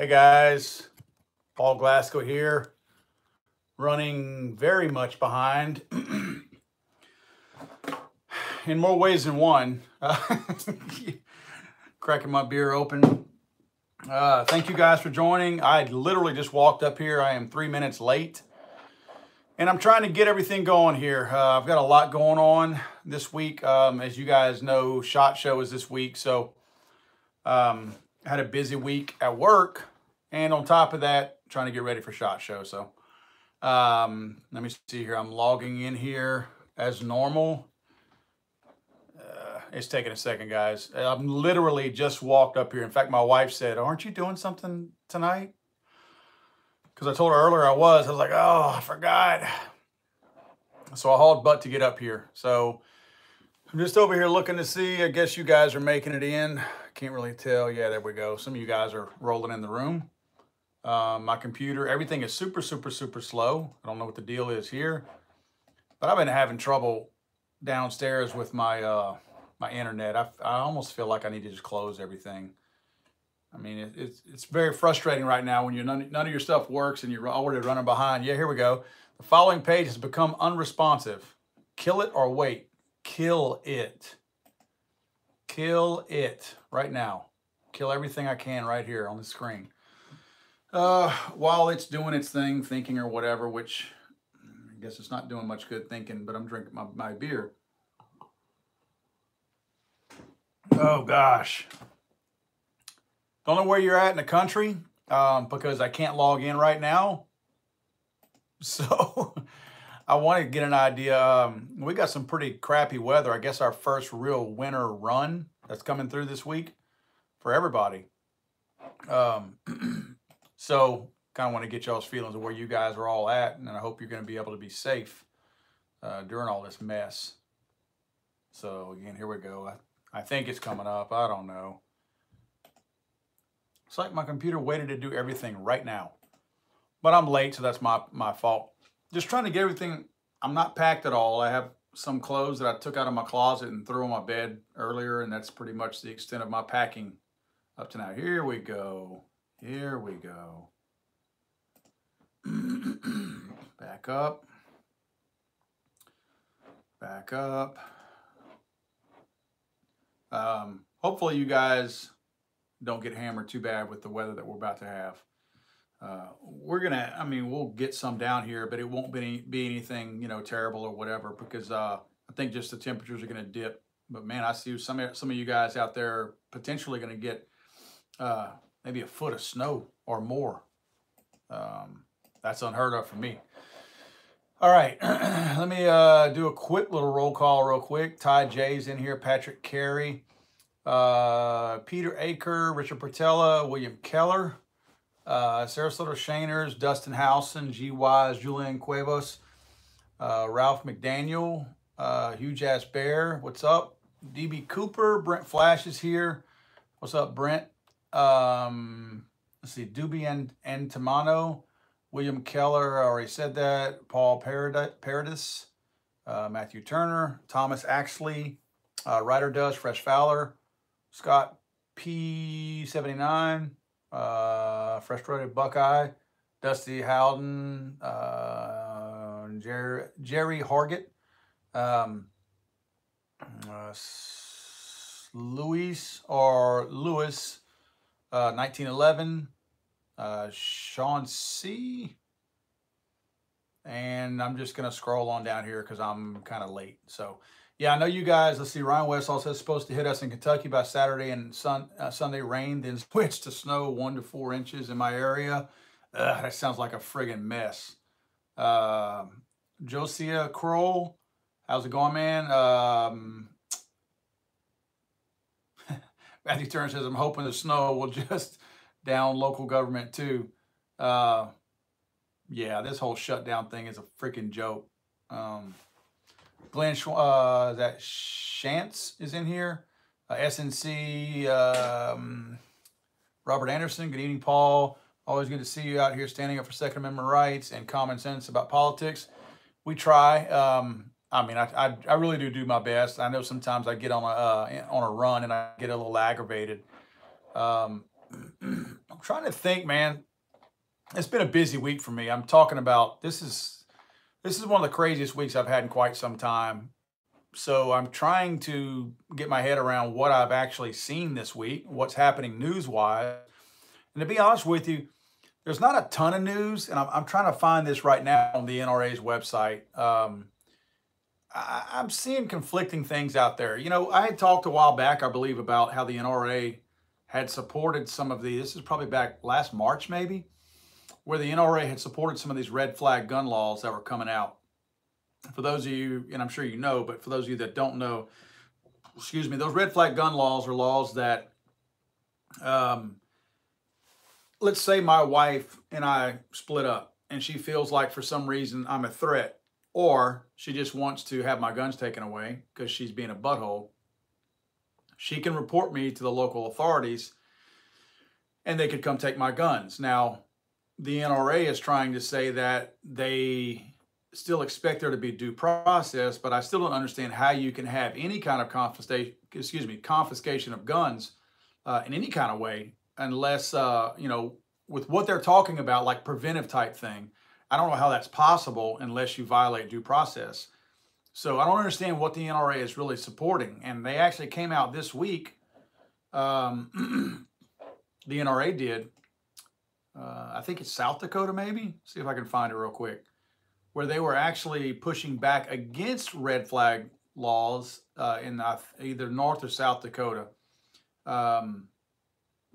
Hey guys, Paul Glasgow here, running very much behind in more ways than one. Cracking my beer open. Thank you guys for joining. I literally just walked up here. I am 3 minutes late. And I'm trying to get everything going here. I've got a lot going on this week. As you guys know, SHOT Show is this week. So I had a busy week at work. And on top of that, trying to get ready for SHOT Show. So let me see here. I'm logging in here as normal. It's taking a second, guys. I'm literally just walked up here. In fact, my wife said, "Aren't you doing something tonight?" Because I told her earlier I was. I was like, "Oh, I forgot." So I hauled butt to get up here. So I'm just over here looking to see. I guess you guys are making it in. Can't really tell. Yeah, there we go. Some of you guys are rolling in the room. My computer, everything is super slow. I don't know what the deal is here, but I've been having trouble downstairs with my my internet. I almost feel like I need to just close everything. I mean, it's very frustrating right now when none of your stuff works and you're already running behind. Yeah, here we go. The following page has become unresponsive. Kill it or wait. Kill it. Kill it right now. Kill everything I can right here on the screen. While it's doing its thing, thinking or whatever, which I guess it's not doing much good thinking, but I'm drinking my beer. Oh gosh. Don't know where you're at in the country, because I can't log in right now. So I want to get an idea. We got some pretty crappy weather. I guess our first real winter run that's coming through this week for everybody. So kind of want to get y'all's feelings of where you guys are all at, and I hope you're going to be able to be safe during all this mess. So again, here we go. I think it's coming up. I don't know. It's like my computer waited to do everything right now. But I'm late, so that's my fault. Just trying to get everything. I'm not packed at all. I have some clothes that I took out of my closet and threw on my bed earlier, and that's pretty much the extent of my packing up to now. Here we go. Here we go. Back up. Back up. Hopefully you guys don't get hammered too bad with the weather that we're about to have. We'll get some down here, but it won't be anything, terrible or whatever, because I think just the temperatures are going to dip. But man, I see some of you guys out there potentially going to get maybe a foot of snow or more. That's unheard of for me. All right, let me do a quick little roll call real quick. Ty J's in here, Patrick Carey, Peter Aker, Richard Portella, William Keller, Sarasota Shaners, Dustin Howson, G. Wise, Julian Cuevas, Ralph McDaniel, Huge Ass Bear, what's up? DB Cooper, Brent Flash is here. What's up, Brent? Let's see, Doobie and Tamano, William Keller, I already said that. Paul Paradis, Matthew Turner, Thomas Axley, Ryder Dust, Fresh Fowler, Scott P79, Frustrated Buckeye, Dusty Howden, Jerry Hargett, Lewis 1911, Sean C. And I'm just going to scroll on down here because I'm kind of late. So, yeah, I know you guys. Let's see. Ryan West also supposed to hit us in Kentucky by Saturday, and Sunday rain, then switch to snow 1 to 4 inches in my area. That sounds like a friggin' mess. Josiah Kroll, how's it going, man? Matthew Turner says, I'm hoping the snow will just down local government too. Yeah, this whole shutdown thing is a freaking joke. Glenn that Shantz is in here. SNC, Robert Anderson, good evening, Paul. Always good to see you out here standing up for Second Amendment rights and common sense about politics. We try. I really do my best. I know sometimes I get on a run and I get a little aggravated. trying to think, man. It's been a busy week for me. I'm talking about this is one of the craziest weeks I've had in quite some time. So I'm trying to get my head around what I've actually seen this week, what's happening news wise. And to be honest with you, there's not a ton of news, and I'm trying to find this right now on the NRA's website. I'm seeing conflicting things out there. You know, I had talked a while back, I believe, about how the NRA had supported some of this is probably back last March, maybe, where the NRA had supported some of these red flag gun laws that were coming out. For those of you, and I'm sure you know, but for those of you that don't know, excuse me, those red flag gun laws are laws that, let's say my wife and I split up and she feels like for some reason I'm a threat, or she just wants to have my guns taken away because she's being a butthole. She can report me to the local authorities and they could come take my guns. Now, the NRA is trying to say that they still expect there to be due process, but I still don't understand how you can have any kind of confiscation of guns in any kind of way unless, with what they're talking about, like preventive type thing. I don't know how that's possible unless you violate due process. So I don't understand what the NRA is really supporting. And they actually came out this week, the NRA did, I think it's South Dakota maybe, see if I can find it real quick, where they were actually pushing back against red flag laws in either North or South Dakota,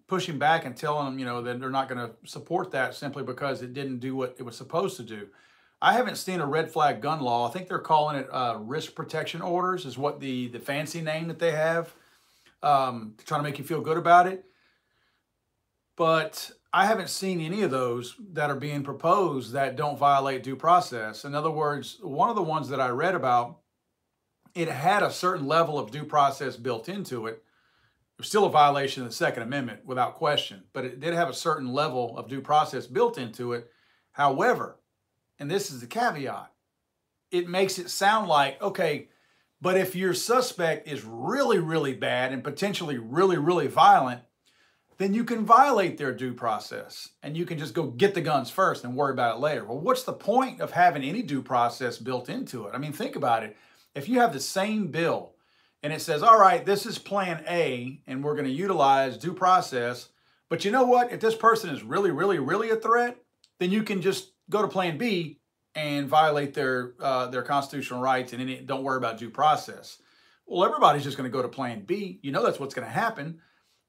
pushing back and telling them, that they're not going to support that simply because it didn't do what it was supposed to do. I haven't seen a red flag gun law. I think they're calling it risk protection orders is what the fancy name that they have, trying to make you feel good about it. But I haven't seen any of those that are being proposed that don't violate due process. In other words, one of the ones that I read about, it had a certain level of due process built into it. It was still a violation of the Second Amendment without question, but it did have a certain level of due process built into it. However, and this is the caveat, it makes it sound like, okay, but if your suspect is really, really bad and potentially really, really violent, then you can violate their due process and you can just go get the guns first and worry about it later. Well, what's the point of having any due process built into it? I mean, think about it. If you have the same bill and it says, all right, this is plan A and we're going to utilize due process, but you know what? If this person is really, really, really a threat, then you can just go to plan B and violate their constitutional rights and don't worry about due process. Well, everybody's just going to go to plan B. You know that's what's going to happen.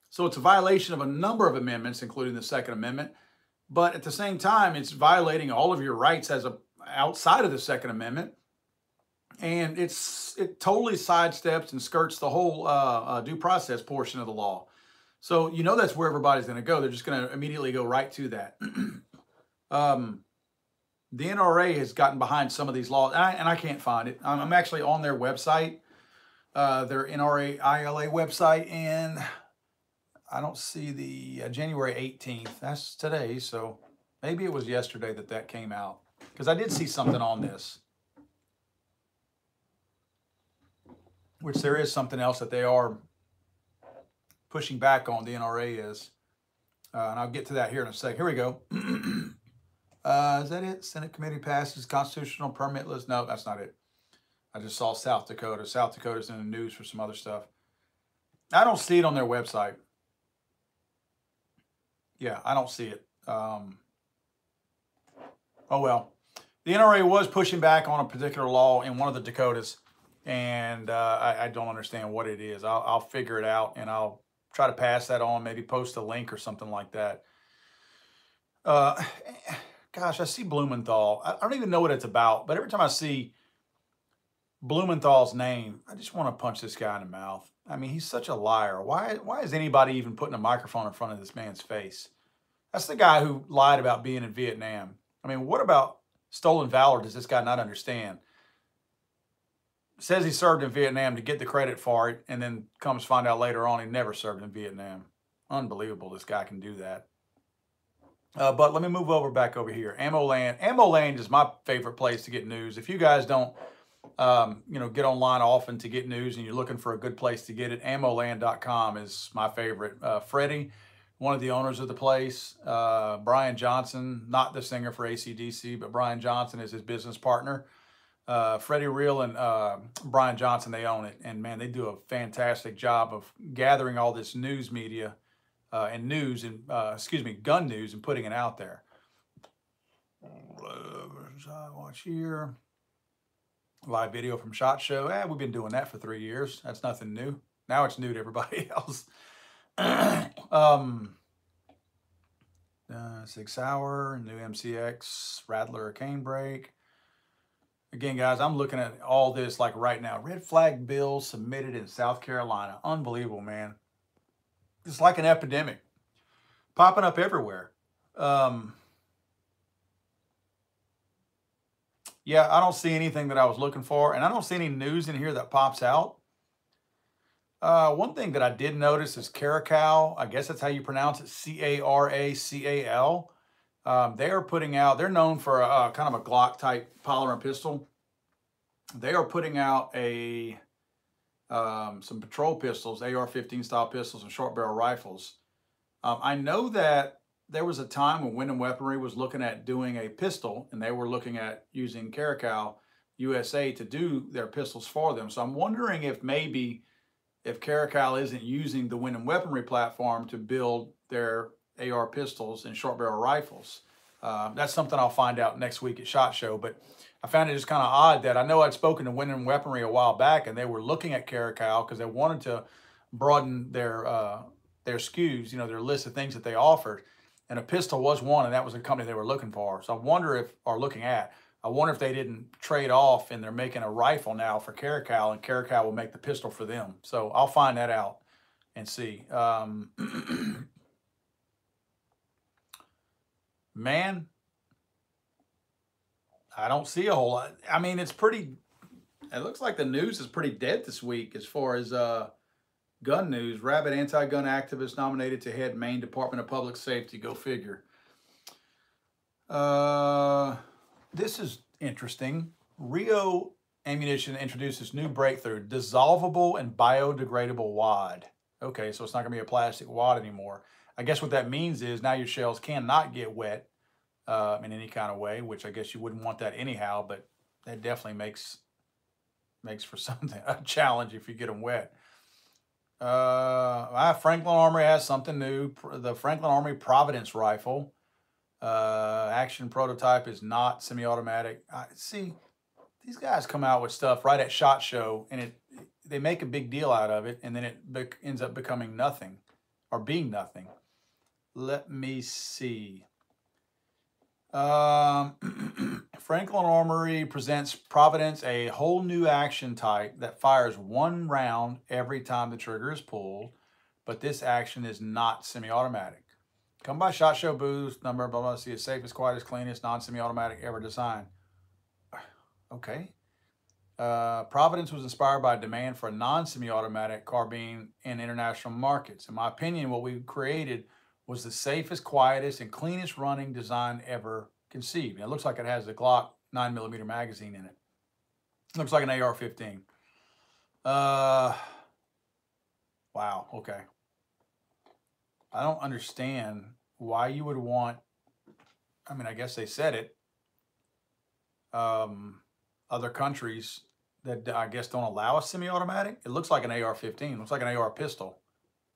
So it's a violation of a number of amendments, including the Second Amendment. But at the same time, it's violating all of your rights outside of the Second Amendment. And it totally sidesteps and skirts the whole due process portion of the law. So you know that's where everybody's going to go. They're just going to immediately go right to that. The NRA has gotten behind some of these laws, and I can't find it. I'm actually on their website, their NRA ILA website, and I don't see the January 18th. That's today, so maybe it was yesterday that came out, because I did see something on this, which there is something else that they are pushing back on, the NRA is, and I'll get to that here in a sec. Here we go. Is that it? Senate committee passes constitutional permit list. No, that's not it. I just saw South Dakota. South Dakota's in the news for some other stuff. I don't see it on their website. Yeah, I don't see it. Oh, well. The NRA was pushing back on a particular law in one of the Dakotas, and I don't understand what it is. I'll figure it out, and I'll try to pass that on, maybe post a link or something like that. Gosh, I see Blumenthal. I don't even know what it's about, but every time I see Blumenthal's name, I just want to punch this guy in the mouth. I mean, he's such a liar. Why is anybody even putting a microphone in front of this man's face? That's the guy who lied about being in Vietnam. I mean, what about stolen valor does this guy not understand? Says he served in Vietnam to get the credit for it, and then comes find out later on he never served in Vietnam. Unbelievable this guy can do that. But let me move back over here. AmmoLand. AmmoLand is my favorite place to get news. If you guys don't, get online often to get news and you're looking for a good place to get it, ammoland.com is my favorite. Freddie one of the owners of the place. Brian Johnson, not the singer for AC/DC, but Brian Johnson is his business partner. Freddie Reel and Brian Johnson, they own it. And man, they do a fantastic job of gathering all this news media and news and, gun news and putting it out there. Watch here. Live video from SHOT Show. We've been doing that for 3 years. That's nothing new. Now it's new to everybody else. 6 Hour, new MCX, Rattler, Cane Brake. Again, guys, I'm looking at all this like right now. Red flag bill submitted in South Carolina. Unbelievable, man. It's like an epidemic. Popping up everywhere. Yeah, I don't see anything that I was looking for, and I don't see any news in here that pops out. One thing that I did notice is Caracal. I guess that's how you pronounce it, Caracal. They are putting out, they're known for a kind of a Glock type polymer pistol. They are putting out some patrol pistols, AR-15 style pistols and short barrel rifles. I know that there was a time when Wyndham Weaponry was looking at doing a pistol, and they were looking at using Caracal USA to do their pistols for them. So I'm wondering if maybe if Caracal isn't using the Wyndham Weaponry platform to build their AR pistols and short barrel rifles. That's something I'll find out next week at SHOT Show, but I found it just kind of odd that I know I'd spoken to Wyndham Weaponry a while back, and they were looking at Caracal because they wanted to broaden their SKUs, you know, their list of things that they offered. And a pistol was one, and that was a company they were looking for. So I wonder if they didn't trade off and they're making a rifle now for Caracal, and Caracal will make the pistol for them. So I'll find that out and see. Man, I don't see a whole lot. I mean, it looks like the news is pretty dead this week as far as gun news. Rabid anti-gun activist nominated to head Maine Department of Public Safety. Go figure. This is interesting. Rio Ammunition introduces new breakthrough, dissolvable and biodegradable wad. Okay, so it's not going to be a plastic wad anymore. I guess what that means is now your shells cannot get wet in any kind of way, which I guess you wouldn't want that anyhow, but that definitely makes for something, a challenge if you get them wet. Franklin Armory has something new. The Franklin Armory Providence rifle. Action prototype is not semi-automatic. See, these guys come out with stuff right at SHOT Show, and they make a big deal out of it, and then it ends up becoming nothing, or being nothing. Let me see. Franklin Armory presents Providence, a whole new action type that fires one round every time the trigger is pulled, but this action is not semi-automatic. Come by SHOT Show booth, number, blah, blah, see the safest, quietest, cleanest, non-semi-automatic ever designed. Okay. Providence was inspired by demand for a non-semi-automatic carbine in international markets. In my opinion, what we created was the safest, quietest, and cleanest running design ever conceived. And it looks like it has the Glock 9mm magazine in it. Looks like an AR-15. Wow, okay. I don't understand why you would want, I mean, I guess they said it. Other countries that I guess don't allow a semi-automatic. It looks like an AR-15. It looks like an AR pistol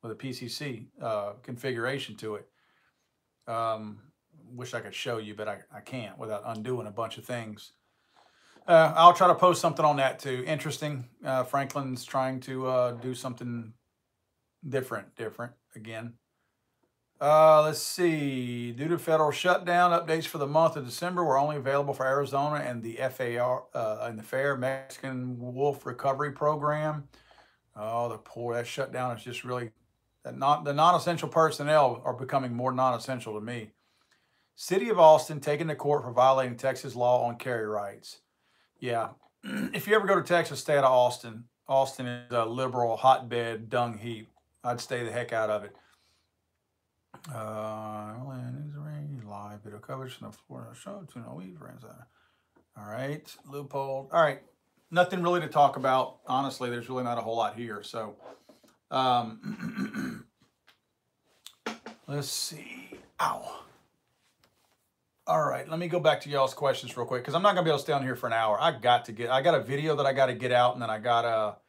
with a PCC configuration to it. Wish I could show you, but I can't without undoing a bunch of things. I'll try to post something on that too. Interesting. Franklin's trying to do something different again. Let's see. Due to federal shutdown, updates for the month of December were only available for Arizona and the FAR and the FAIR Mexican Wolf Recovery Program. Oh, that shutdown is just really, the non-essential personnel are becoming more non-essential to me. City of Austin taken to court for violating Texas law on carry rights. Yeah, if you ever go to Texas, stay out of Austin. Austin is a liberal hotbed dung heap. I'd stay the heck out of it. Live video coverage from the Florida show. All right, loophole. All right, nothing really to talk about. Honestly, there's really not a whole lot here. So, let's Let's see. Ow. All right, let me go back to y'all's questions real quick because I'm not gonna be able to stay on here for an hour. I got a video that I got to get out, and then I got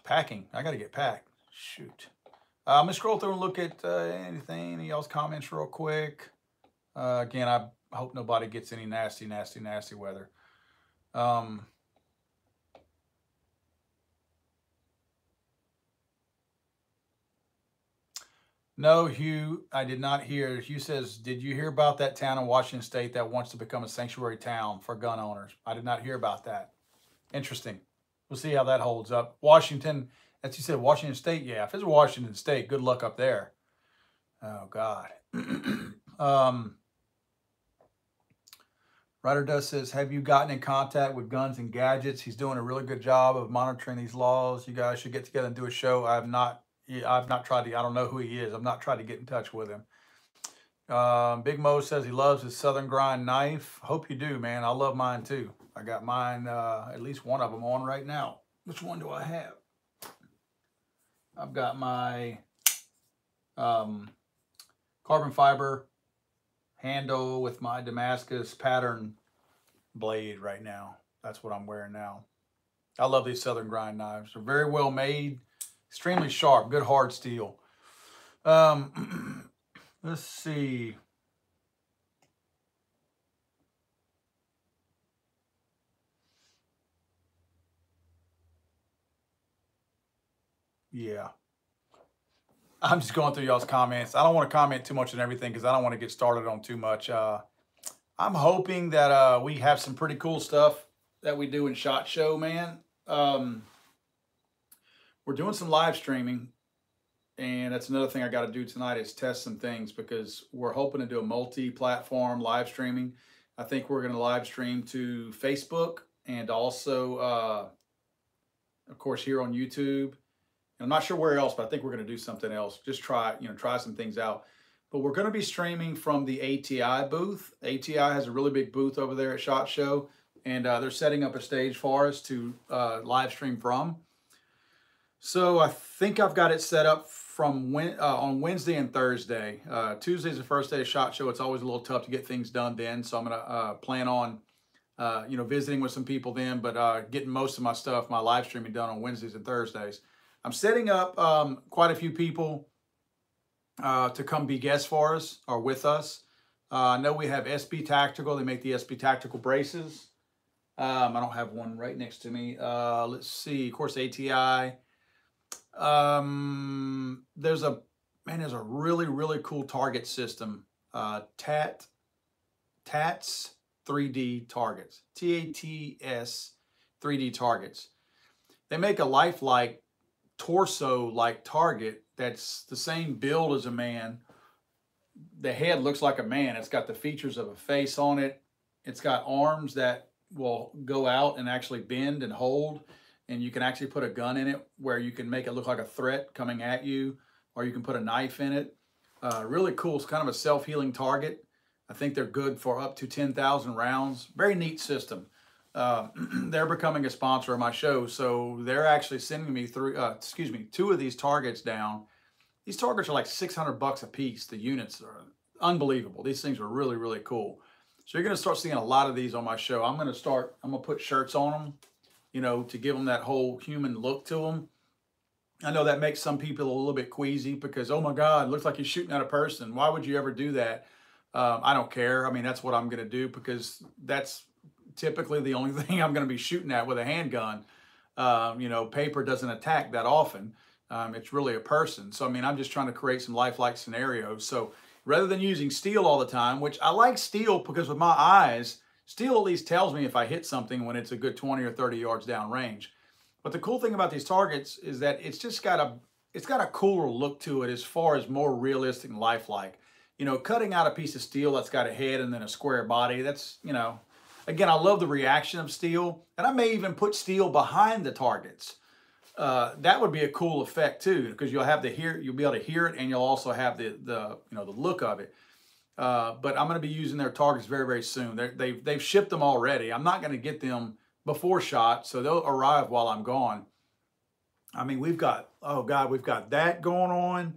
packing. I got to get packed. Shoot. I'm gonna scroll through and look at any of y'all's comments real quick. Again, I hope nobody gets any nasty weather. No, Hugh, I did not hear. Hugh says, did you hear about that town in Washington State that wants to become a sanctuary town for gun owners? I did not hear about that. Interesting. We'll see how that holds up. Washington, as you said, Washington State. Yeah, if it's Washington State, good luck up there. Oh, God. Ryder Does says, have you gotten in contact with Guns and Gadgets? He's doing a really good job of monitoring these laws. You guys should get together and do a show. I've not tried to, I don't know who he is. I've not tried to get in touch with him. Big Mo says he loves his Southern Grind knife. Hope you do, man. I love mine too. I got mine, at least one of them on right now. Which one do I have? I've got my carbon fiber handle with my Damascus pattern blade right now. That's what I'm wearing now. I love these Southern Grind knives. They're very well made, extremely sharp, good hard steel. Let's see. Yeah. I'm just going through y'all's comments. I don't want to comment too much on everything because I don't want to get started on too much. I'm hoping that we have some pretty cool stuff that we do in SHOT Show, man. We're doing some live streaming, and that's another thing I got to do tonight is test some things because we're hoping to do a multi-platform live streaming. I think we're going to live stream to Facebook and also, of course, here on YouTube. I'm not sure where else, but I think we're going to do something else. Just try some things out. But we're going to be streaming from the ATI booth. ATI has a really big booth over there at SHOT Show, and they're setting up a stage for us to live stream from. So I think I've got it set up from on Wednesday and Thursday. Tuesday's the first day of SHOT Show. It's always a little tough to get things done then, so I'm going to plan on visiting with some people then, but getting most of my stuff, my live streaming done on Wednesdays and Thursdays. I'm setting up quite a few people to come be guests for us or with us. I know we have SB Tactical. They make the SB Tactical braces. I don't have one right next to me. Let's see. Of course, ATI. There's a really cool target system. TATS 3D targets. TATS 3D targets. They make a lifelike torso-like target that's the same build as a man. The head looks like a man. It's got the features of a face on it. It's got arms that will go out and actually bend and hold, and you can actually put a gun in it where you can make it look like a threat coming at you, or you can put a knife in it. Really cool. It's kind of a self-healing target. I think they're good for up to 10,000 rounds. Very neat system. They're becoming a sponsor of my show, so they're actually sending me two of these targets down. These targets are like $600 a piece. The units are unbelievable. These things are really, really cool. So you're going to start seeing a lot of these on my show. I'm going to put shirts on them, to give them that whole human look to them. I know that makes some people a little bit queasy because, oh my God, it looks like you're shooting at a person. Why would you ever do that? I don't care. I mean, that's what I'm going to do because that's typically the only thing I'm going to be shooting at with a handgun. Paper doesn't attack that often. It's really a person. So, I mean, I'm just trying to create some lifelike scenarios. So rather than using steel all the time, which I like steel because with my eyes, steel at least tells me if I hit something when it's a good 20 or 30 yards down range. But the cool thing about these targets is that it's just got a cooler look to it as far as more realistic and lifelike. Cutting out a piece of steel that's got a head and then a square body, that's, again, I love the reaction of steel, and I may even put steel behind the targets. That would be a cool effect too, because you'll be able to hear it, and you'll also have the look of it. But I'm going to be using their targets very, very soon. They've shipped them already. I'm not going to get them before SHOT, so they'll arrive while I'm gone. I mean, we've got that going on.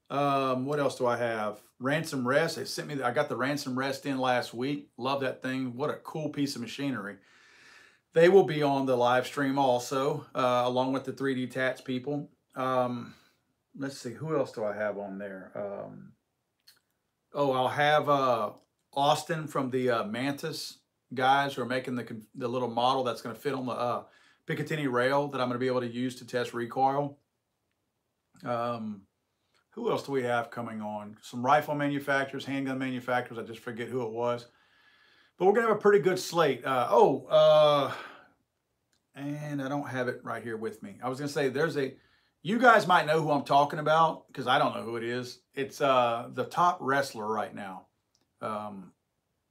What else do I have? Ransom Rest. They sent me. I got the Ransom Rest in last week. Love that thing. What a cool piece of machinery. They will be on the live stream also, along with the 3D Tats people. Let's see, who else do I have on there? I'll have Austin from the Mantis guys who are making the little model that's going to fit on the Picatinny rail that I'm going to be able to use to test recoil. Who else do we have coming on? Some rifle manufacturers, handgun manufacturers. I just forget who it was. But we're going to have a pretty good slate. And I don't have it right here with me. I was going to say you guys might know who I'm talking about because I don't know who it is. It's the top wrestler right now,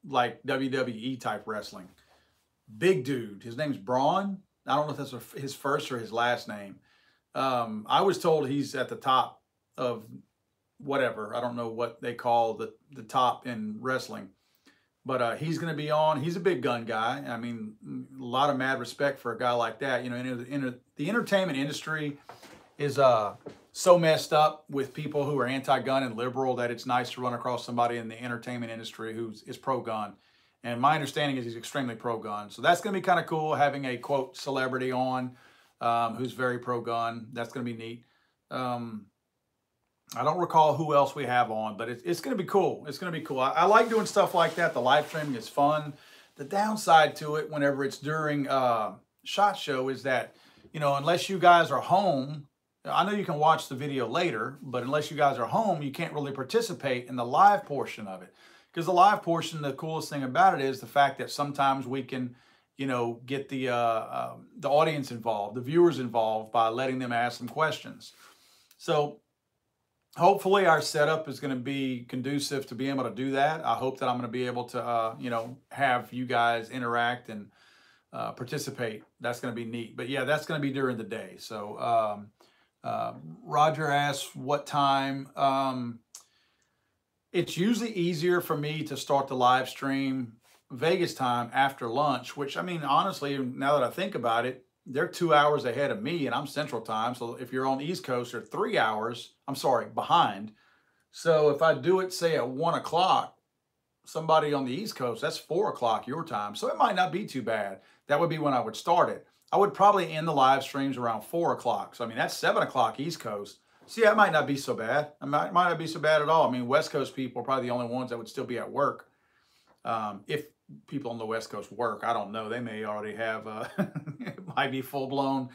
like WWE type wrestling. Big dude. His name's Braun. I don't know if that's his first or his last name. I was told he's at the top of whatever. I don't know what they call the top in wrestling. But he's going to be on. He's a big gun guy. I mean, a lot of mad respect for a guy like that. You know, the entertainment industry is so messed up with people who are anti-gun and liberal that it's nice to run across somebody in the entertainment industry who is pro-gun. And my understanding is he's extremely pro-gun. So that's going to be kind of cool having a, quote, celebrity on who's very pro-gun. That's going to be neat. I don't recall who else we have on, but it's going to be cool. It's going to be cool. I like doing stuff like that. The live streaming is fun. The downside to it, whenever it's during SHOT Show, is that, you know, unless you guys are home, I know you can watch the video later, but unless you guys are home, you can't really participate in the live portion of it. Because the live portion, the coolest thing about it is the fact that sometimes we can, you know, get the audience involved, the viewers involved by letting them ask some questions. So hopefully our setup is going to be conducive to be able to do that. I hope that I'm going to be able to, you know, have you guys interact and participate. That's going to be neat. But yeah, that's going to be during the day. So Roger asks what time. It's usually easier for me to start the live stream Vegas time after lunch, which, I mean, honestly, now that I think about it, they're 2 hours ahead of me and I'm Central Time. So if you're on the East Coast, they're 3 hours, behind. So if I do it, say at 1 o'clock, somebody on the East Coast, that's 4 o'clock your time. So it might not be too bad. That would be when I would start it. I would probably end the live streams around 4 o'clock. So, I mean, that's 7 o'clock East Coast. So yeah, it might not be so bad. It might not be so bad at all. I mean, West Coast people are probably the only ones that would still be at work. If people on the West Coast work, I don't know. They may already have, it might be full-blown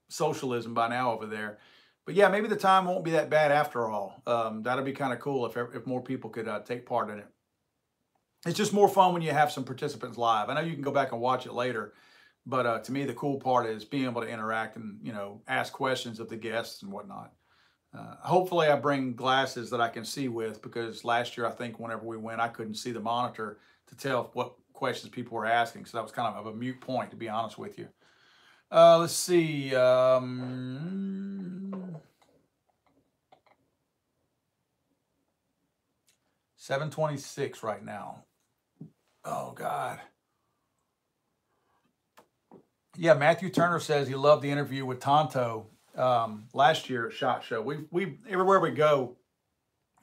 socialism by now over there. But yeah, maybe the time won't be that bad after all. That'd be kind of cool if more people could take part in it. It's just more fun when you have some participants live. I know you can go back and watch it later, but to me, the cool part is being able to interact and, you know, ask questions of the guests and whatnot. Hopefully I bring glasses that I can see with, because last year, I think whenever we went, I couldn't see the monitor to tell what questions people were asking. So that was kind of a moot point, to be honest with you. Let's see. 7:26 right now. Oh, God. Yeah, Matthew Turner says he loved the interview with Tonto last year at SHOT Show. We everywhere we go,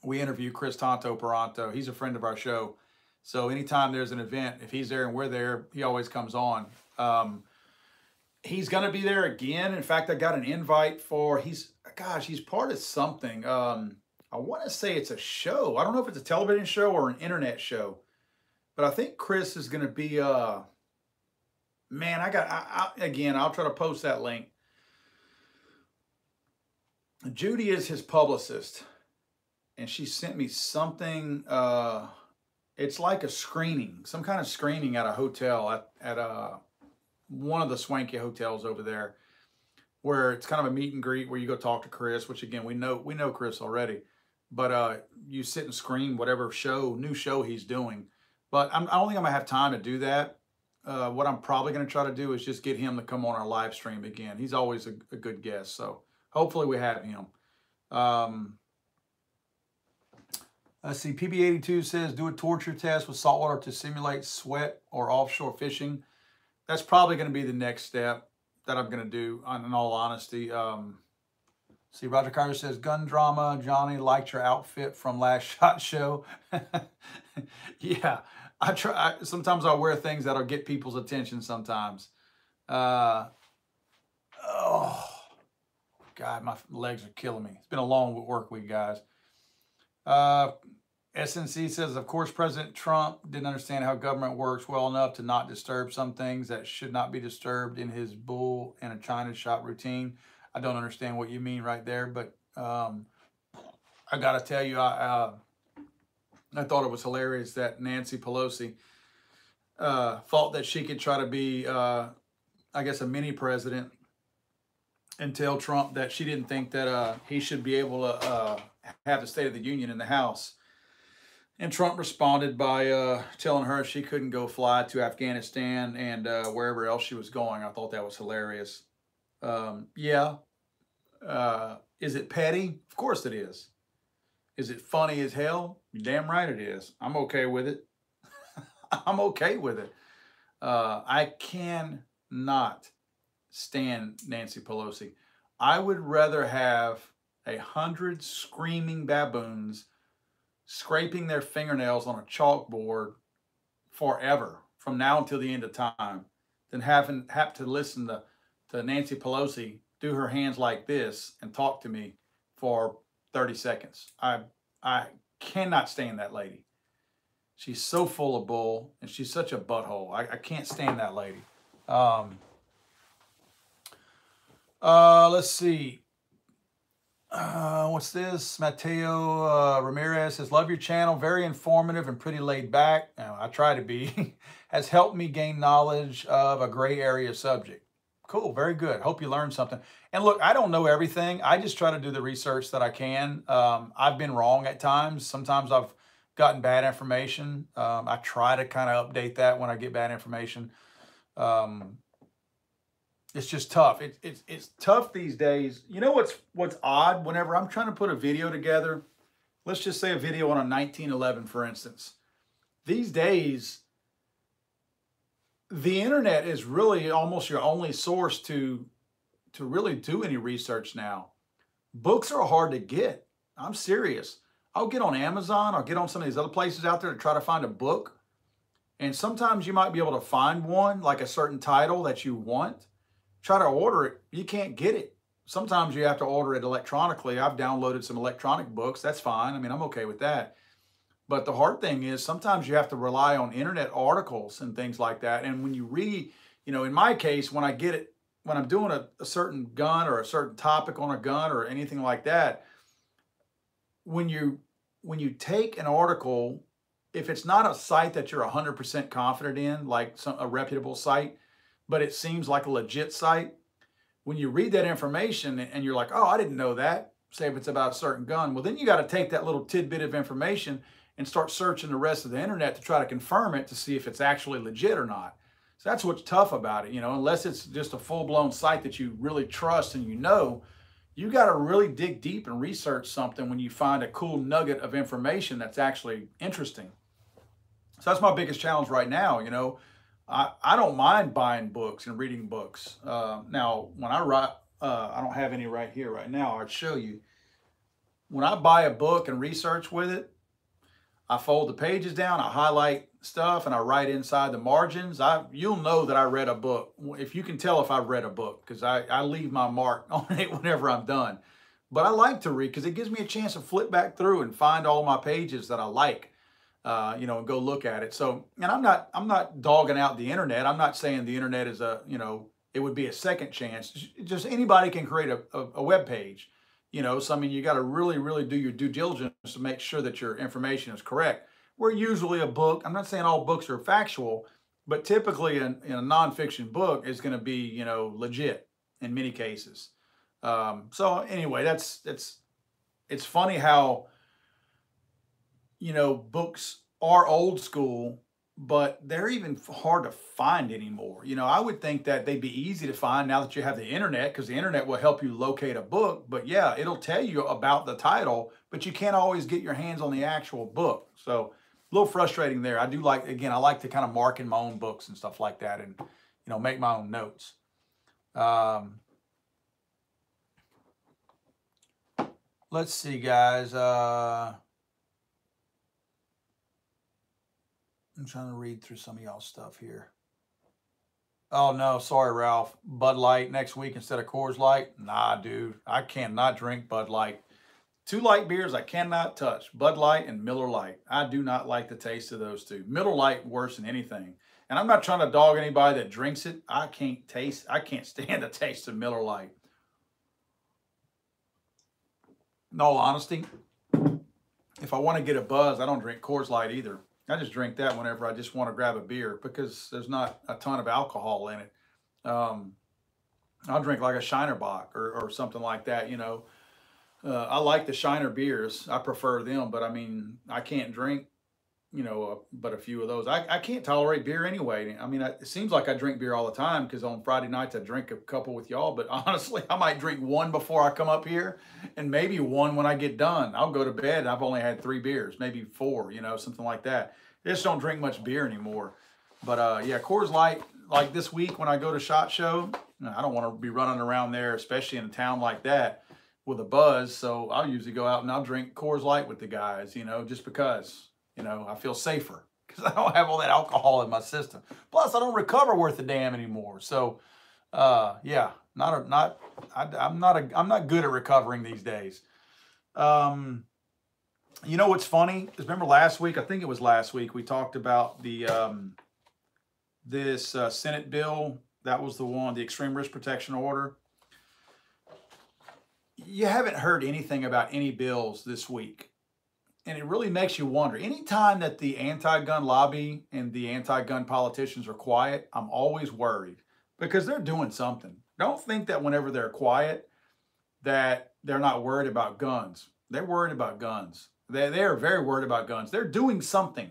we interview Chris Tonto Peranto. He's a friend of our show. So anytime there's an event, if he's there and we're there, he always comes on. He's going to be there again. In fact, I got an invite for, he's part of something. I want to say it's a show. I don't know if it's a television show or an internet show. But I think Chris is going to be, man, again, I'll try to post that link. Judy is his publicist, and she sent me something. It's like a screening, some kind of screening at a hotel at one of the swanky hotels over there, where it's kind of a meet and greet where you go talk to Chris, which again, we know Chris already, but you sit and screen whatever new show he's doing. But I don't think I'm gonna have time to do that. What I'm probably gonna try to do is just get him to come on our live stream again. He's always a good guest, so hopefully we have him. Let's see, PB82 says, do a torture test with saltwater to simulate sweat or offshore fishing. That's probably going to be the next step that I'm going to do, in all honesty. See, Roger Carter says, gun drama. Johnny liked your outfit from last SHOT Show. Yeah, I try. Sometimes I wear things that'll get people's attention sometimes. Uh, oh, God, my legs are killing me. It's been a long work week, guys. SNC says, of course, President Trump didn't understand how government works well enough to not disturb some things that should not be disturbed in his bull and a China shop routine. I don't understand what you mean right there, but I got to tell you, I thought it was hilarious that Nancy Pelosi thought that she could try to be, I guess, a mini president and tell Trump that she didn't think that he should be able to have the State of the Union in the House. And Trump responded by telling her she couldn't go fly to Afghanistan and wherever else she was going. I thought that was hilarious. Yeah. Is it petty? Of course it is. Is it funny as hell? You're damn right it is. I'm okay with it. I'm okay with it. I cannot stand Nancy Pelosi. I would rather have 100 screaming baboons scraping their fingernails on a chalkboard forever from now until the end of time than have to listen to Nancy Pelosi do her hands like this and talk to me for 30 seconds. I cannot stand that lady. She's so full of bull and she's such a butthole. I can't stand that lady. Let's see. What's this? Mateo Ramirez says, love your channel. Very informative and pretty laid back. I try to be. Has helped me gain knowledge of a gray area subject. Cool. Very good. Hope you learned something. And look, I don't know everything. I just try to do the research that I can. I've been wrong at times. Sometimes I've gotten bad information. I try to kind of update that when I get bad information. It's just tough. It's tough these days. You know what's odd? Whenever I'm trying to put a video together, let's just say a video on a 1911, for instance. These days, the internet is really almost your only source to really do any research now. Books are hard to get. I'm serious. I'll get on Amazon. I'll get on some of these other places out there to try to find a book. And sometimes you might be able to find one, like a certain title that you want. Try to order it. You can't get it. Sometimes you have to order it electronically. I've downloaded some electronic books. That's fine. I mean, I'm okay with that. But the hard thing is sometimes you have to rely on internet articles and things like that. And when you read, you know, in my case, when I get it, when I'm doing a certain gun or a certain topic on a gun or anything like that, when you take an article, if it's not a site that you're 100% confident in, like a reputable site, but it seems like a legit site, when you read that information and you're like, oh, I didn't know that, say if it's about a certain gun, well, then you got to take that little tidbit of information and start searching the rest of the internet to try to confirm it to see if it's actually legit or not. So that's what's tough about it, you know, unless it's just a full-blown site that you really trust and you got to really dig deep and research something when you find a cool nugget of information that's actually interesting. So that's my biggest challenge right now, you know. I don't mind buying books and reading books. Now, when I write, I don't have any right here right now. I'll show you. When I buy a book and research with it, I fold the pages down, I highlight stuff, and I write inside the margins. You'll know that I read a book. If you can tell if I've read a book, because I leave my mark on it whenever I'm done. But I like to read because it gives me a chance to flip back through and find all my pages that I like. You know, and go look at it. So, and I'm not dogging out the internet. I'm not saying the internet is it would be a second chance. Just anybody can create a web page, you know. So, I mean, you got to really, really do your due diligence to make sure that your information is correct. Where usually a book, I'm not saying all books are factual, but typically in a nonfiction book is going to be, you know, legit in many cases. So anyway, it's funny how, you know, books are old school, but they're even hard to find anymore. You know, I would think that they'd be easy to find now that you have the internet, because the internet will help you locate a book. But yeah, it'll tell you about the title, but you can't always get your hands on the actual book. So a little frustrating there. I do like, again, I like to kind of mark in my own books and stuff like that and, you know, make my own notes. Let's see, guys. I'm trying to read through some of y'all's stuff here. Oh, no. Sorry, Ralph. Bud Light next week instead of Coors Light? Nah, dude. I cannot drink Bud Light. Two light beers I cannot touch. Bud Light and Miller Lite. I do not like the taste of those two. Miller Lite worse than anything. And I'm not trying to dog anybody that drinks it. I can't stand the taste of Miller Lite. In all honesty, if I want to get a buzz, I don't drink Coors Light either. I just drink that whenever I just want to grab a beer because there's not a ton of alcohol in it. I'll drink like a Shiner Bock or something like that, you know. I like the Shiner beers. I prefer them, but I mean, I can't drink, you know, but a few of those. I can't tolerate beer anyway. I mean, it seems like I drink beer all the time because on Friday nights I drink a couple with y'all, but honestly, I might drink one before I come up here and maybe one when I get done. I'll go to bed and I've only had 3 beers, maybe 4, you know, something like that. I just don't drink much beer anymore. But yeah, Coors Light, like this week when I go to SHOT Show, I don't want to be running around there, especially in a town like that, with a buzz. So I'll usually go out and I'll drink Coors Light with the guys, you know, just because, you know, I feel safer because I don't have all that alcohol in my system. Plus, I don't recover worth a damn anymore. So, yeah, I'm not good at recovering these days. You know what's funny is remember last week, I think it was last week, we talked about the this Senate bill. That was the one, the Extreme Risk Protection Order. You haven't heard anything about any bills this week. And it really makes you wonder. Anytime that the anti-gun lobby and the anti-gun politicians are quiet, I'm always worried because they're doing something. Don't think that whenever they're quiet that they're not worried about guns. They're worried about guns. They are very worried about guns. They're doing something.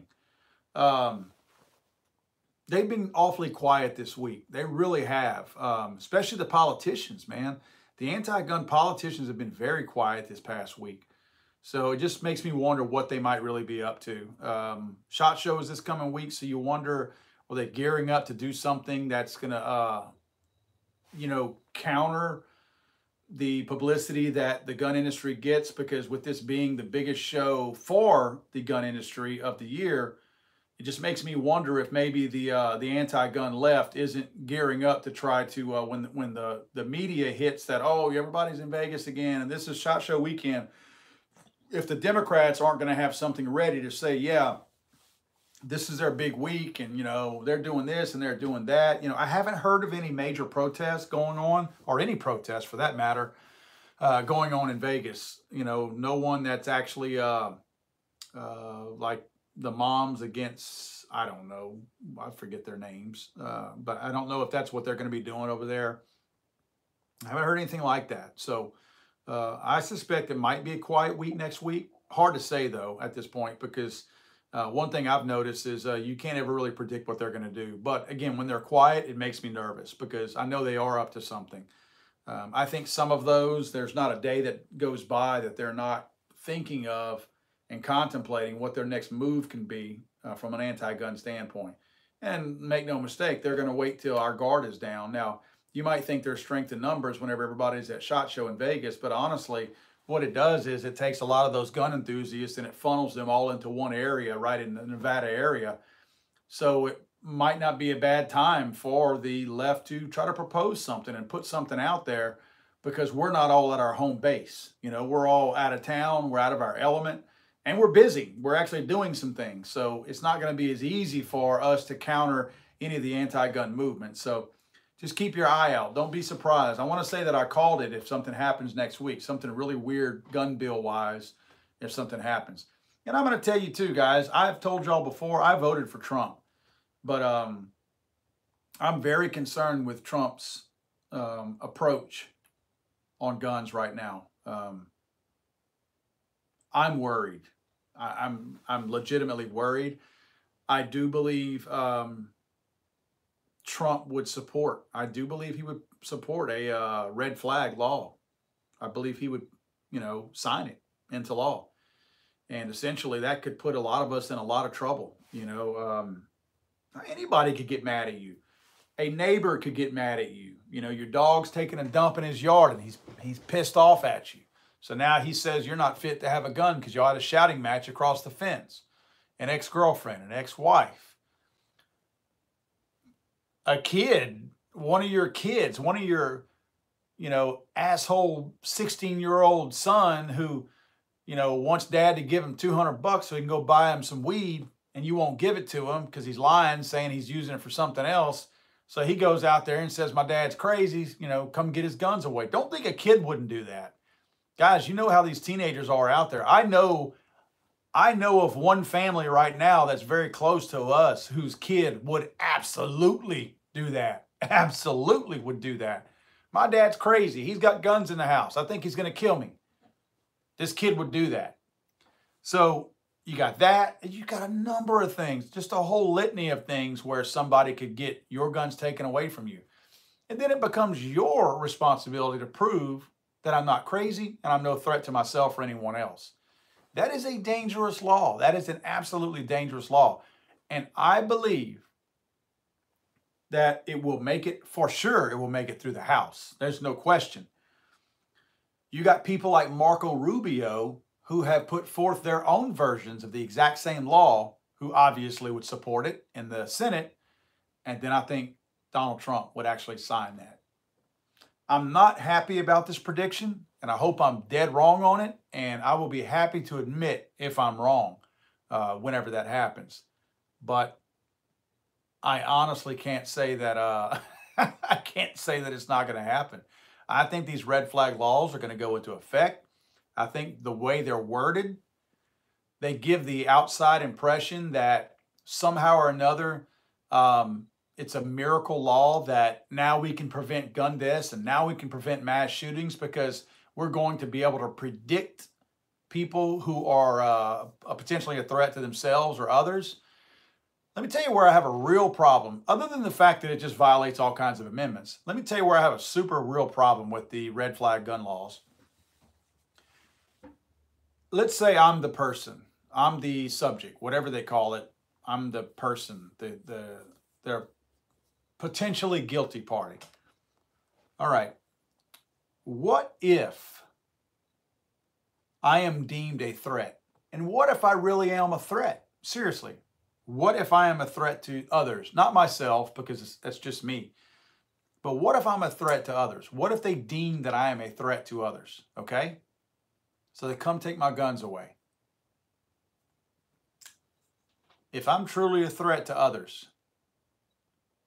They've been awfully quiet this week. They really have, especially the politicians, man. The anti-gun politicians have been very quiet this past week. So it just makes me wonder what they might really be up to. SHOT Show is this coming week, so you wonder, are they gearing up to do something that's going to, you know, counter the publicity that the gun industry gets? Because with this being the biggest show for the gun industry of the year, it just makes me wonder if maybe the anti-gun left isn't gearing up to try to when the media hits that, oh, everybody's in Vegas again and this is SHOT Show weekend. If the Democrats aren't going to have something ready to say, yeah, this is their big week and, you know, they're doing this and they're doing that. You know, I haven't heard of any major protests going on, or any protests for that matter, going on in Vegas. You know, no one that's actually like the moms against, I don't know, I forget their names, but I don't know if that's what they're going to be doing over there. I haven't heard anything like that. So I suspect it might be a quiet week next week. Hard to say, though, at this point, because one thing I've noticed is you can't ever really predict what they're going to do. But again, when they're quiet, it makes me nervous because I know they are up to something. I think some of those, there's not a day that goes by that they're not thinking of and contemplating what their next move can be from an anti-gun standpoint. And make no mistake, they're going to wait till our guard is down. Now, you might think there's strength in numbers whenever everybody's at SHOT Show in Vegas, but honestly, what it does is it takes a lot of those gun enthusiasts and it funnels them all into one area, right in the Nevada area. So it might not be a bad time for the left to try to propose something and put something out there, because we're not all at our home base. You know, we're all out of town, we're out of our element, and we're busy. We're actually doing some things. So it's not going to be as easy for us to counter any of the anti-gun movement. So just keep your eye out. Don't be surprised. I want to say that I called it if something happens next week, something really weird gun bill wise, if something happens. And I'm going to tell you too, guys, I've told y'all before, I voted for Trump, but I'm very concerned with Trump's approach on guns right now. I'm worried. I'm legitimately worried. I do believe Trump would support. I do believe he would support a red flag law. I believe he would, you know, sign it into law. And essentially that could put a lot of us in a lot of trouble. You know, anybody could get mad at you. A neighbor could get mad at you. You know, your dog's taking a dump in his yard and he's pissed off at you. So now he says you're not fit to have a gun because you had a shouting match across the fence. An ex-girlfriend, an ex-wife, a kid, one of your kids, one of your, asshole 16-year-old son who, wants dad to give him $200 so he can go buy him some weed, and you won't give it to him because he's lying, saying he's using it for something else. So he goes out there and says, my dad's crazy, come get his guns away. Don't think a kid wouldn't do that. Guys, you know how these teenagers are out there. I know of one family right now that's very close to us whose kid would absolutely do that. Absolutely would do that. My dad's crazy. He's got guns in the house. I think he's going to kill me. This kid would do that. So you got that. And you got a number of things, just a whole litany of things where somebody could get your guns taken away from you. And then it becomes your responsibility to prove that I'm not crazy and I'm no threat to myself or anyone else. That is a dangerous law. That is an absolutely dangerous law. And I believe that it will make it, for sure, it will make it through the House. There's no question. You got people like Marco Rubio who have put forth their own versions of the exact same law, who obviously would support it in the Senate. And then I think Donald Trump would actually sign that. I'm not happy about this prediction, and I hope I'm dead wrong on it. And I will be happy to admit if I'm wrong whenever that happens. But I honestly can't say that I can't say that it's not going to happen. I think these red flag laws are going to go into effect. I think the way they're worded, they give the outside impression that somehow or another it's a miracle law that now we can prevent gun deaths and now we can prevent mass shootings because we're going to be able to predict people who are potentially a threat to themselves or others. Let me tell you where I have a real problem, other than the fact that it just violates all kinds of amendments. Let me tell you where I have a super real problem with the red flag gun laws. Let's say I'm the person, I'm the subject, whatever they call it. I'm the person, they're potentially guilty party. All right. What if I am deemed a threat? And what if I really am a threat? Seriously. What if I am a threat to others? Not myself, because that's just me. But what if I'm a threat to others? What if they deem that I am a threat to others? Okay? So they come take my guns away. If I'm truly a threat to others,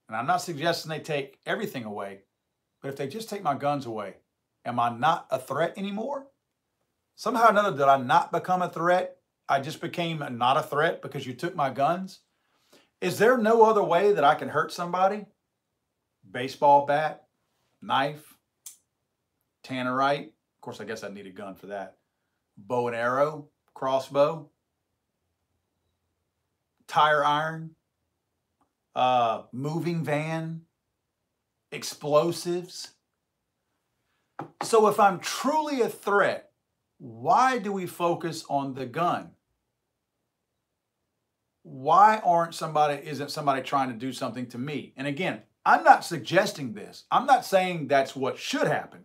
and I'm not suggesting they take everything away, but if they just take my guns away, am I not a threat anymore? Somehow or another, did I not become a threat? I just became not a threat because you took my guns? Is there no other way that I can hurt somebody? Baseball bat, knife, tannerite. Of course, I guess I need a gun for that. Bow and arrow, crossbow, tire iron, moving van, explosives. So if I'm truly a threat, why do we focus on the gun? Why isn't somebody trying to do something to me? And again, I'm not suggesting this. I'm not saying that's what should happen.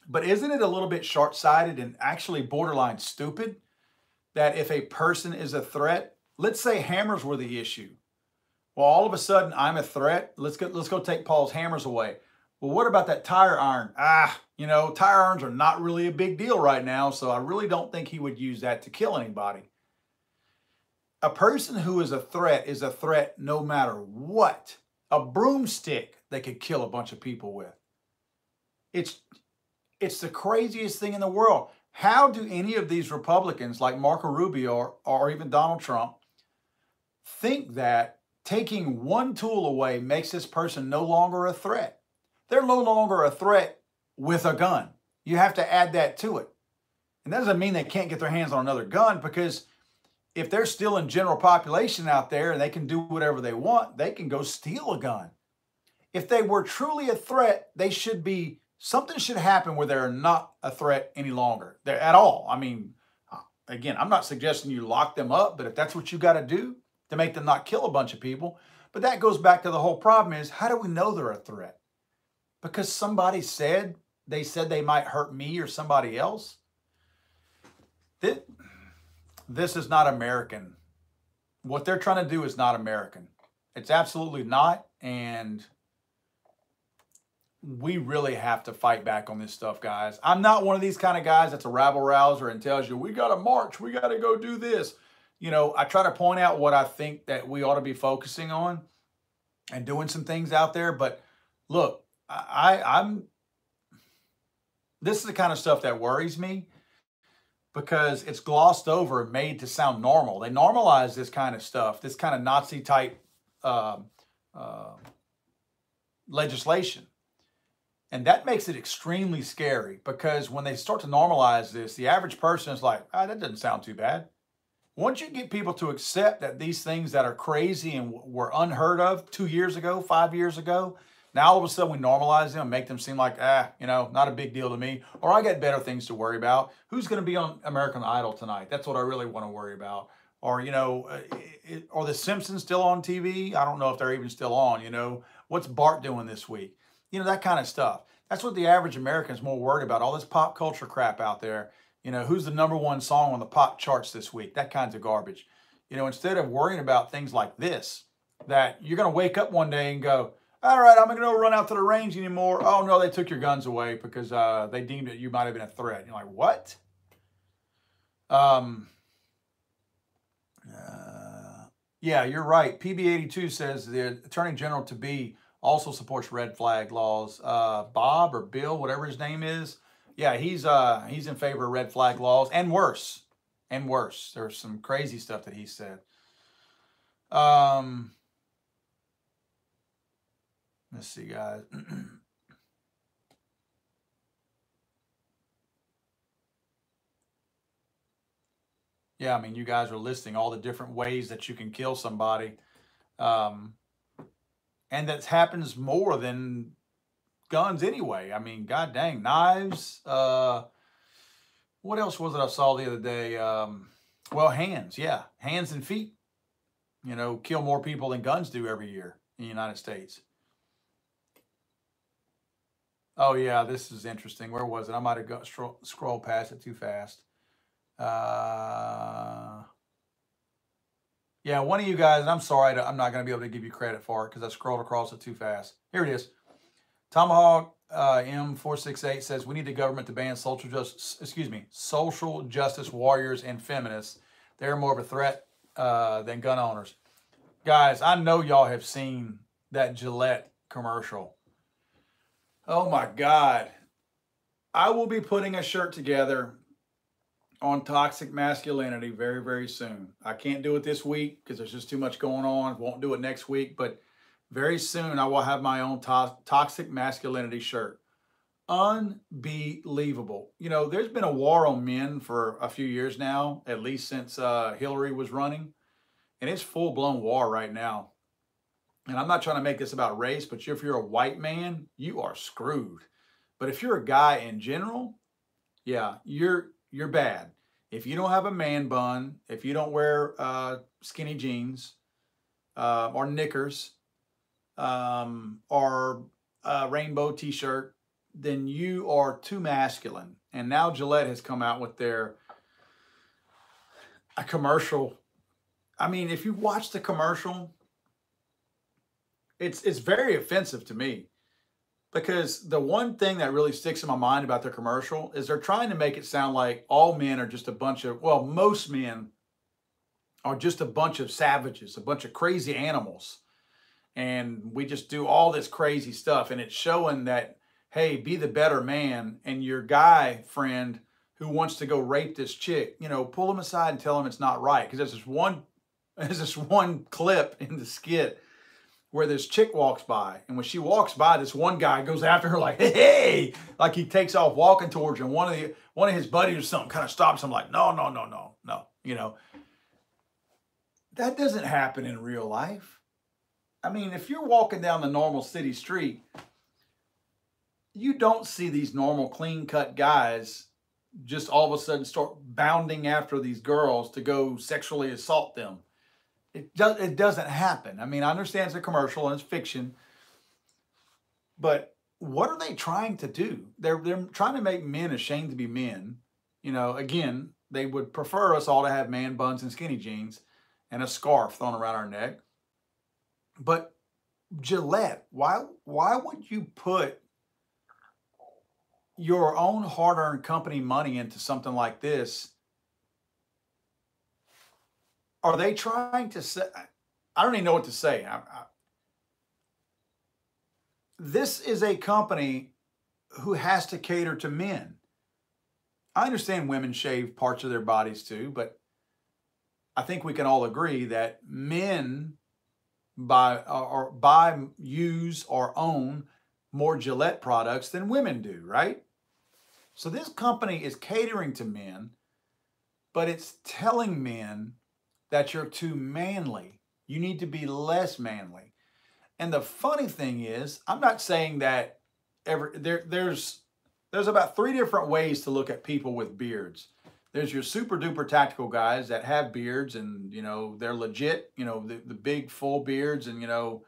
But isn't it a little bit short-sighted and actually borderline stupid that if a person is a threat, let's say hammers were the issue. Well, all of a sudden I'm a threat. Let's go take Paul's hammers away. Well, what about that tire iron? Tire irons are not really a big deal right now, so I really don't think he would use that to kill anybody. A person who is a threat no matter what. A broomstick they could kill a bunch of people with. It's the craziest thing in the world. How do any of these Republicans like Marco Rubio or even Donald Trump think that taking one tool away makes this person no longer a threat? They're no longer a threat with a gun. You have to add that to it. And that doesn't mean they can't get their hands on another gun, because if they're still in general population out there and they can do whatever they want, they can go steal a gun. If they were truly a threat, something should happen where they're not a threat any longer. They're at all. I mean, again, I'm not suggesting you lock them up, but if that's what you got to do to make them not kill a bunch of people. But that goes back to the whole problem is, how do we know they're a threat? Because somebody said they said they might hurt me or somebody else. This is not American. What they're trying to do is not American. It's absolutely not. And we really have to fight back on this stuff, guys. I'm not one of these kind of guys that's a rabble rouser and tells you, we got to march, we got to go do this. You know, I try to point out what I think that we ought to be focusing on and doing some things out there. But look, this is the kind of stuff that worries me, because it's glossed over and made to sound normal. They normalize this kind of stuff, this kind of Nazi type legislation. And that makes it extremely scary, because when they start to normalize this, the average person is like, that doesn't sound too bad. Once you get people to accept that these things that are crazy and were unheard of 2 years ago, 5 years ago, now all of a sudden we normalize them and make them seem like, you know, not a big deal to me, or I got better things to worry about. Who's going to be on American Idol tonight? That's what I really want to worry about. Or, you know, are the Simpsons still on TV? I don't know if they're even still on, you know. What's Bart doing this week? You know, that kind of stuff. That's what the average American is more worried about, all this pop culture crap out there. You know, who's the #1 song on the pop charts this week? That kinds of garbage. You know, instead of worrying about things like this, that you're going to wake up one day and go, all right, I'm going to run out to the range anymore. Oh, no, they took your guns away because they deemed that you might have been a threat. And you're like, what? Yeah, you're right. PB82 says the Attorney General to be also supports red flag laws. Bob or Bill, whatever his name is. Yeah, he's in favor of red flag laws, and worse. And worse. There's some crazy stuff that he said. Let's see, guys. Yeah, I mean, you guys are listing all the different ways that you can kill somebody. And that happens more than guns anyway. I mean, god dang, knives. What else was it I saw the other day? Well, hands. Yeah, hands and feet, you know, kill more people than guns do every year in the United States. Oh, yeah, this is interesting. Where was it? I might have scrolled past it too fast. Yeah, one of you guys, and I'm sorry, I'm not going to be able to give you credit for it because I scrolled across it too fast. Here it is. Tomahawk M468 says we need the government to ban social justice warriors and feminists. They're more of a threat than gun owners. Guys, I know y'all have seen that Gillette commercial. Oh my God. I will be putting a shirt together on toxic masculinity very, very soon. I can't do it this week because there's just too much going on. Won't do it next week, but very soon I will have my own toxic masculinity shirt. Unbelievable. You know, there's been a war on men for a few years now, at least since Hillary was running. And it's full-blown war right now. And I'm not trying to make this about race, but if you're a white man, you are screwed. But if you're a guy in general, yeah, you're bad. If you don't have a man bun, if you don't wear skinny jeans or knickers or a rainbow t-shirt, then you are too masculine. And now Gillette has come out with a commercial. I mean, if you watch the commercial, it's very offensive to me, because the one thing that really sticks in my mind about their commercial is they're trying to make it sound like all men are just a bunch of, well, most men are just a bunch of savages, a bunch of crazy animals. And we just do all this crazy stuff. And it's showing that, hey, be the better man. And your guy friend who wants to go rape this chick, you know, pull him aside and tell him it's not right. Because there's this one clip in the skit where this chick walks by, and when she walks by, this one guy goes after her like, hey, like he takes off walking towards her, and one of his buddies or something kind of stops him like, no, you know. That doesn't happen in real life. I mean, if you're walking down the normal city street, you don't see these normal clean-cut guys just all of a sudden start bounding after these girls to go sexually assault them. It doesn't happen. I mean, I understand it's a commercial and it's fiction, but what are they trying to do? They're trying to make men ashamed to be men. You know, again, they would prefer us all to have man buns and skinny jeans and a scarf thrown around our neck. But Gillette, why would you put your own hard-earned company money into something like this? Are they trying to say? I don't even know what to say. This is a company who has to cater to men. I understand women shave parts of their bodies too, but I think we can all agree that men buy, use, or own more Gillette products than women do, right? So this company is catering to men, but it's telling men that you're too manly. You need to be less manly. And the funny thing is, I'm not saying that there's about 3 different ways to look at people with beards. There's your super duper tactical guys that have beards and, you know, they're legit, you know, the big full beards, and, you know,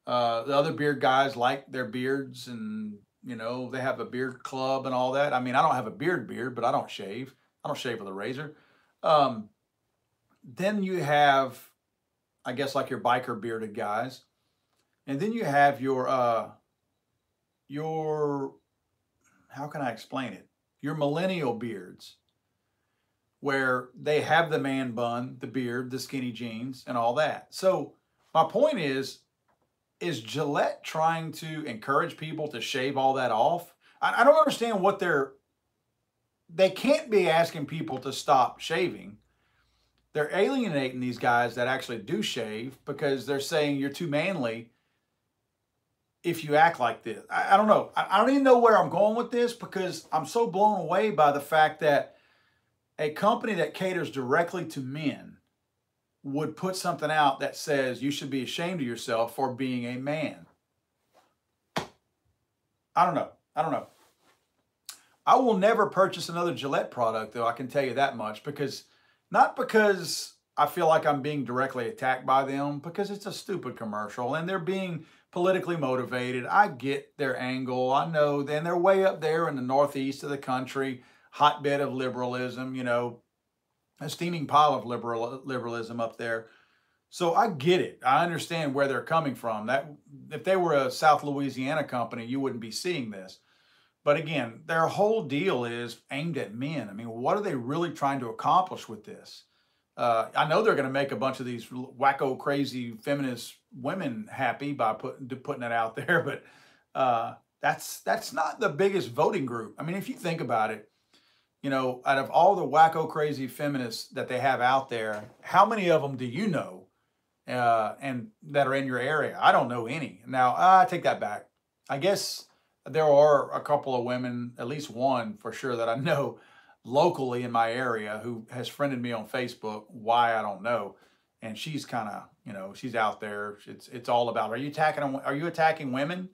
the other beard guys like their beards, and, you know, they have a beard club and all that. I mean, I don't have a beard, but I don't shave. I don't shave with a razor. Then you have, I guess, like your biker bearded guys. And then you have your, how can I explain it? Your millennial beards, where they have the man bun, the beard, the skinny jeans, and all that. So my point is Gillette trying to encourage people to shave all that off? I don't understand what they can't be asking people to stop shaving. They're alienating these guys that actually do shave, because they're saying you're too manly if you act like this. I don't know. I don't even know where I'm going with this, because I'm so blown away by the fact that a company that caters directly to men would put something out that says you should be ashamed of yourself for being a man. I don't know. I don't know. I will never purchase another Gillette product, though, I can tell you that much, not because I feel like I'm being directly attacked by them, because it's a stupid commercial and they're being politically motivated. I get their angle. I know, then they're way up there in the northeast of the country, hotbed of liberalism, you know, a steaming pile of liberalism up there. So I get it. I understand where they're coming from. That if they were a South Louisiana company, you wouldn't be seeing this. But again, their whole deal is aimed at men. I mean, what are they really trying to accomplish with this? I know they're going to make a bunch of these wacko, crazy feminist women happy by putting it out there, but that's not the biggest voting group. I mean, if you think about it, you know, out of all the wacko, crazy feminists that they have out there, how many of them do you know and that are in your area? I don't know any. Now, I take that back. I guess there are a couple of women, at least one for sure, that I know locally in my area who has friended me on Facebook. Why, I don't know. And she's kind of, you know, she's out there. It's all about, are you attacking women?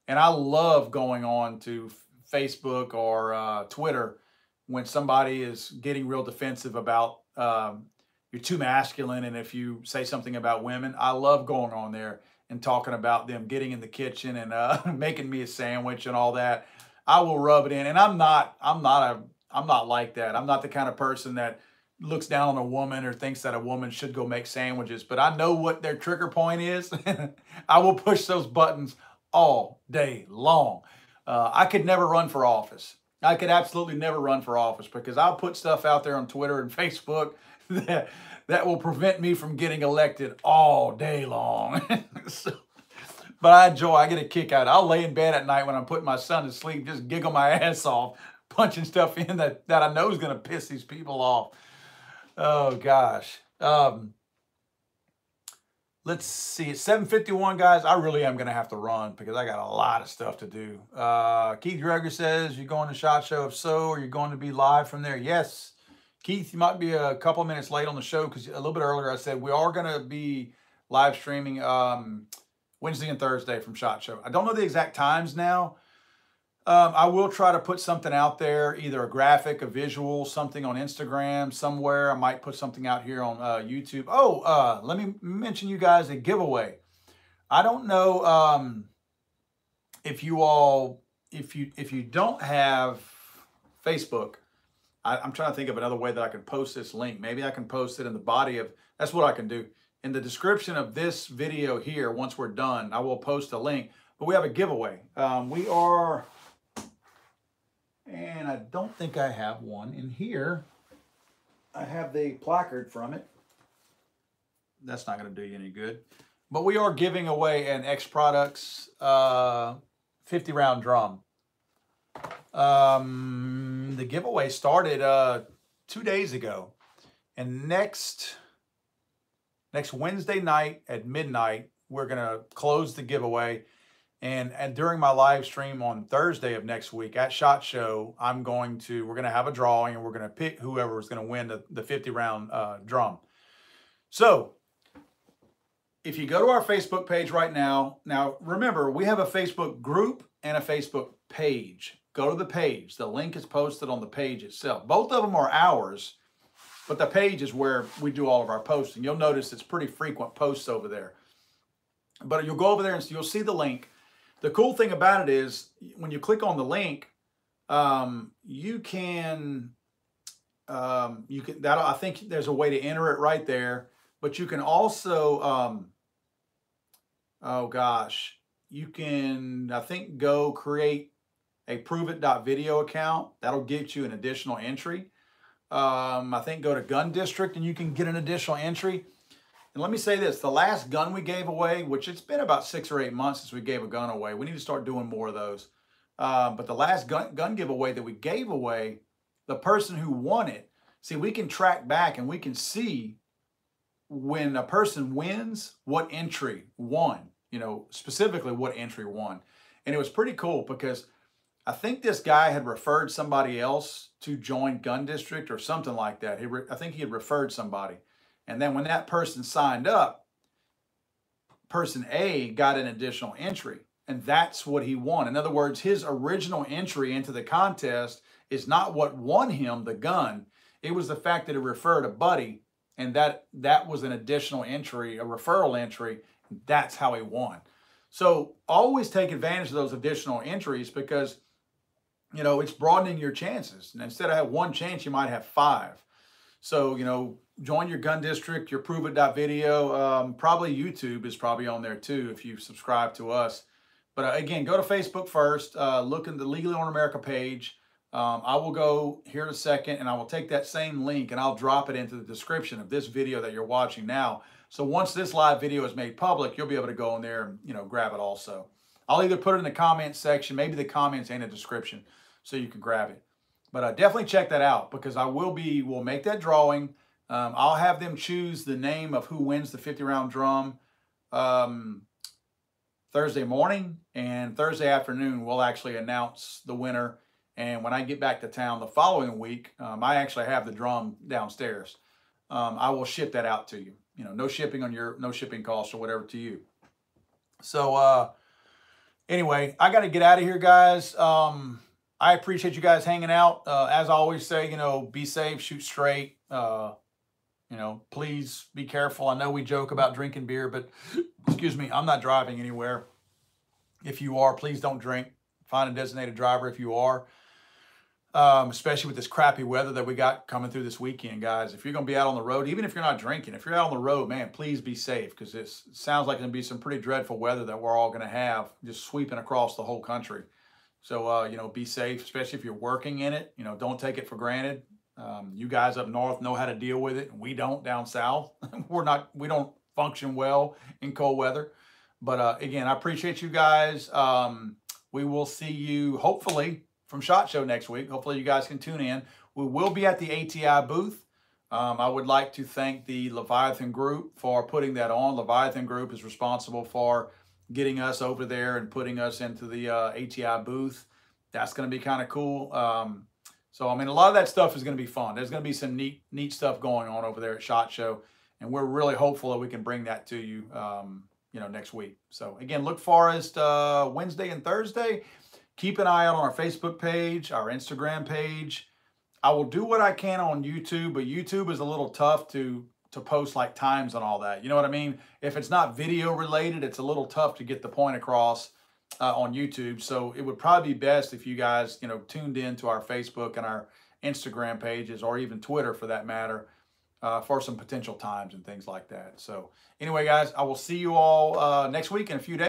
And I love going on to Facebook or Twitter when somebody is getting real defensive about you're too masculine, and if you say something about women, I love going on there and talking about them getting in the kitchen and making me a sandwich and all that. I will rub it in, and I'm not like that. I'm not the kind of person that looks down on a woman or thinks that a woman should go make sandwiches, but I know what their trigger point is. I will push those buttons all day long. I could never run for office. I could absolutely never run for office, because I'll put stuff out there on Twitter and Facebook that will prevent me from getting elected all day long. But I get a kick out of it. I'll lay in bed at night when I'm putting my son to sleep, just giggle my ass off, punching stuff in that I know is going to piss these people off. Oh, gosh. Let's see. It's 7:51, guys. I really am going to have to run because I got a lot of stuff to do. Keith Greger says, you're going to SHOT Show? If so, are you going to be live from there? Yes. Keith, you might be a couple of minutes late on the show because a little bit earlier I said we are going to be live streaming Wednesday and Thursday from SHOT Show. I don't know the exact times now. I will try to put something out there, either a graphic, a visual, something on Instagram somewhere. I might put something out here on YouTube. Oh, let me mention you guys a giveaway. I don't know if you don't have Facebook, I'm trying to think of another way that I can post this link. Maybe I can post it in the body of, that's what I can do. In the description of this video here, once we're done, I will post a link. But we have a giveaway. We are, and I don't think I have one in here. I have the placard from it. That's not going to do you any good. But we are giving away an X Products 50 round drum. The giveaway started 2 days ago, and next Wednesday night at midnight we're gonna close the giveaway, and during my live stream on Thursday of next week at SHOT Show, we're gonna have a drawing, and we're gonna pick whoever is gonna win the 50 round drum. So if you go to our Facebook page right now, remember, we have a Facebook group and a Facebook page. Go to the page. The link is posted on the page itself. Both of them are ours, but the page is where we do all of our posting. You'll notice it's pretty frequent posts over there. But you'll go over there and you'll see the link. The cool thing about it is when you click on the link, you can I think there's a way to enter it right there, but you can also oh gosh, you can, I think, go create a pruveit.video account. That'll get you an additional entry. I think go to Gun District and you can get an additional entry. And let me say this, the last gun we gave away, which it's been about 6 or 8 months since we gave a gun away. We need to start doing more of those. But the last gun giveaway that we gave away, the person who won it, see, we can track back and we can see when a person wins, what entry won, you know, specifically what entry won. And it was pretty cool because I think this guy had referred somebody else to join Gun District or something like that. I think he had referred somebody. And then when that person signed up, person A got an additional entry. And that's what he won. In other words, his original entry into the contest is not what won him the gun. It was the fact that he referred a buddy, and that was an additional entry, a referral entry. That's how he won. So always take advantage of those additional entries because, you know, it's broadening your chances. And instead of having one chance, you might have 5. So, you know, join your Gun District, your pruveit.video. Probably YouTube is probably on there too if you subscribe to us. But again, go to Facebook first. Look in the Legally Own America page. I will go here in a second and I will take that same link and I'll drop it into the description of this video that you're watching now. So once this live video is made public, you'll be able to go in there and, you know, grab it also. I'll either put it in the comments section, maybe the comments and the description, so you can grab it. But definitely check that out because we'll make that drawing. I'll have them choose the name of who wins the 50 round drum Thursday morning, and Thursday afternoon we'll actually announce the winner. And when I get back to town the following week, I actually have the drum downstairs. I will ship that out to you. You know, no shipping costs or whatever to you. So anyway, I got to get out of here, guys. I appreciate you guys hanging out. As I always say, you know, be safe, shoot straight. You know, please be careful. I know we joke about drinking beer, but excuse me, I'm not driving anywhere. If you are, please don't drink. Find a designated driver if you are. Especially with this crappy weather that we got coming through this weekend, guys. If you're going to be out on the road, even if you're not drinking, if you're out on the road, man, please be safe because this sounds like it's going to be some pretty dreadful weather that we're all going to have just sweeping across the whole country. So, you know, be safe, especially if you're working in it. You know, don't take it for granted. You guys up north know how to deal with it. We don't down south. We don't function well in cold weather. But again, I appreciate you guys. We will see you hopefully from SHOT Show next week. Hopefully you guys can tune in. We will be at the ATI booth. I would like to thank the Leviathan Group for putting that on. Leviathan Group is responsible for getting us over there and putting us into the ATI booth. That's going to be kind of cool. So, I mean, a lot of that stuff is going to be fun. There's going to be some neat stuff going on over there at SHOT Show, and we're really hopeful that we can bring that to you, you know, next week. So, again, look for us Wednesday and Thursday. Keep an eye out on our Facebook page, our Instagram page. I will do what I can on YouTube, but YouTube is a little tough to post like times and all that. You know what I mean? If it's not video related, it's a little tough to get the point across. on YouTube. So it would probably be best if you guys, tuned in to our Facebook and our Instagram pages, or even Twitter for that matter, for some potential times and things like that. So anyway, guys, I will see you all next week in a few days.